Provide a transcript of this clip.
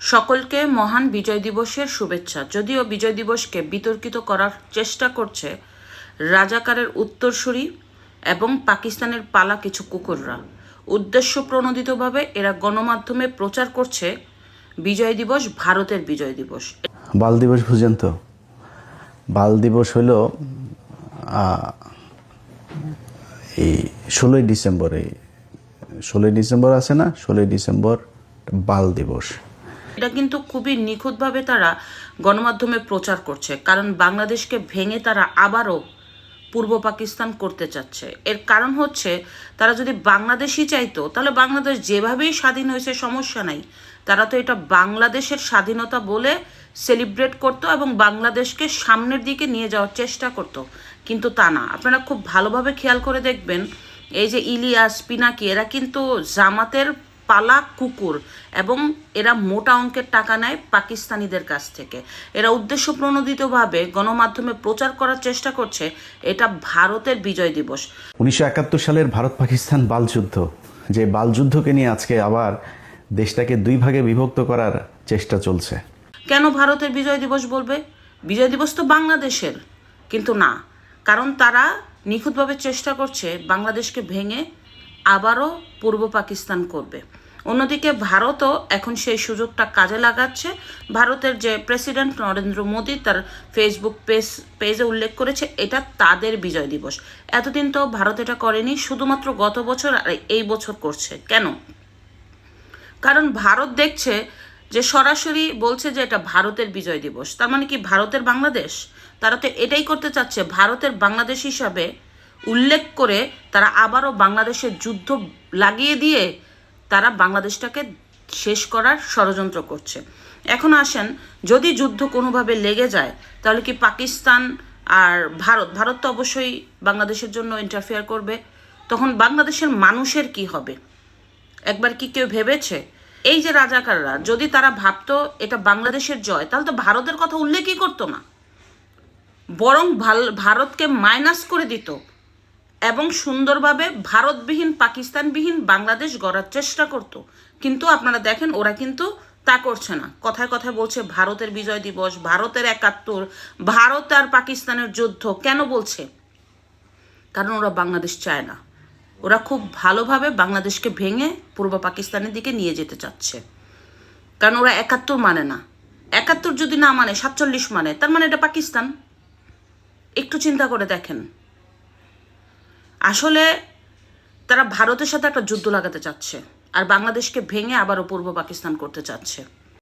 সকলকে মহান বিজয় দিবসের শুভেচ্ছা। যদিও বিজয় দিবসকে বিতর্কিত করার চেষ্টা করছে রাজাকারের উত্তরসূরি এবং পাকিস্তানের পালা কিছু কুকুররা, উদ্দেশ্য প্রণোদিতভাবে এরা গণমাধ্যমে প্রচার করছে বিজয় দিবস ভারতের বিজয় দিবস। বাল দিবস বুঝেন তো? বাল দিবস হইল এই 16ই ডিসেম্বরে, 16ই ডিসেম্বর আছে না, 16ই ডিসেম্বর বাল দিবস। এটা কিন্তু খুবই নিখুঁতভাবে তারা গণমাধ্যমে প্রচার করছে, কারণ বাংলাদেশকে ভেঙে তারা আবারও পূর্ব পাকিস্তান করতে চাচ্ছে। এর কারণ হচ্ছে, তারা যদি বাংলাদেশই চাইতো তাহলে বাংলাদেশ যেভাবেই স্বাধীন হয়েছে সমস্যা নাই, তারা তো এটা বাংলাদেশের স্বাধীনতা বলে সেলিব্রেট করতো এবং বাংলাদেশকে সামনের দিকে নিয়ে যাওয়ার চেষ্টা করতো, কিন্তু তা না। আপনারা খুব ভালোভাবে খেয়াল করে দেখবেন, এই যে ইলিয়াস, পিনাকি, এরা কিন্তু জামাতের পালা কুকুর এবং এরা মোটা অঙ্কের টাকা নেয় পাকিস্তানিদের কাছ থেকে। এরা উদ্দেশ্য প্রণোদিতভাবে গণমাধ্যমে প্রচার করার চেষ্টা করছে এটা ভারতের বিজয় দিবস। 1971 সালের ভারত পাকিস্তান বাল যুদ্ধ, যে বাল যুদ্ধকে নিয়ে আজকে আবার দেশটাকে দুই ভাগে বিভক্ত করার চেষ্টা চলছে। কেন ভারতের বিজয় দিবস বলবে? বিজয় দিবস তো বাংলাদেশের, কিন্তু না, কারণ তারা নিখুঁতভাবে চেষ্টা করছে বাংলাদেশকে ভেঙে আবারও পূর্ব পাকিস্তান করবে। অন্যদিকে ভারতও এখন সেই সুযোগটা কাজে লাগাচ্ছে। ভারতের যে প্রেসিডেন্ট নরেন্দ্র মোদী তার ফেসবুক পেজে উল্লেখ করেছে এটা তাদের বিজয় দিবস। এতদিন তো ভারত এটা করেনি, শুধুমাত্র গত বছর আর এই বছর করছে। কেন? কারণ ভারত দেখছে যে সরাসরি বলছে যে এটা ভারতের বিজয় দিবস, তার মানে কি ভারতের বাংলাদেশ? তারা তো এটাই করতে চাচ্ছে, ভারতের বাংলাদেশ হিসাবে উল্লেখ করে তারা আবারও বাংলাদেশের যুদ্ধ লাগিয়ে দিয়ে তারা বাংলাদেশটাকে শেষ করার ষড়যন্ত্র করছে। এখন আসেন, যদি যুদ্ধ কোনোভাবে লেগে যায় তাহলে কি পাকিস্তান আর ভারত তো অবশ্যই বাংলাদেশের জন্য ইন্টারফেয়ার করবে, তখন বাংলাদেশের মানুষের কি হবে? একবার কি কেউ ভেবেছে? এই যে রাজাকাররা, যদি তারা ভাবতো এটা বাংলাদেশের জয়, তাহলে তো ভারতের কথা উল্লেখই করতো না, বরং ভারতকে মাইনাস করে দিত এবং সুন্দরভাবে ভারতবিহীন পাকিস্তানবিহীন বাংলাদেশ গড়ার চেষ্টা করত। কিন্তু আপনারা দেখেন ওরা কিন্তু তা করছে না। কথায় কথায় বলছে ভারতের বিজয় দিবস, ভারতের 71, ভারত আর পাকিস্তানের যুদ্ধ। কেন বলছে? কারণ ওরা বাংলাদেশ চায় না। ওরা খুব ভালোভাবে বাংলাদেশকে ভেঙে পূর্ব পাকিস্তানের দিকে নিয়ে যেতে চাচ্ছে, কারণ ওরা 71 মানে না। 71 যদি না মানে 47 মানে, তার মানে এটা পাকিস্তান। একটু চিন্তা করে দেখেন, আসলে তারা ভারতের সাথে একটা যুদ্ধ লাগাতে চাচ্ছে আর বাংলাদেশকে ভেঙে আবারও পূর্ব পাকিস্তান করতে চাচ্ছে।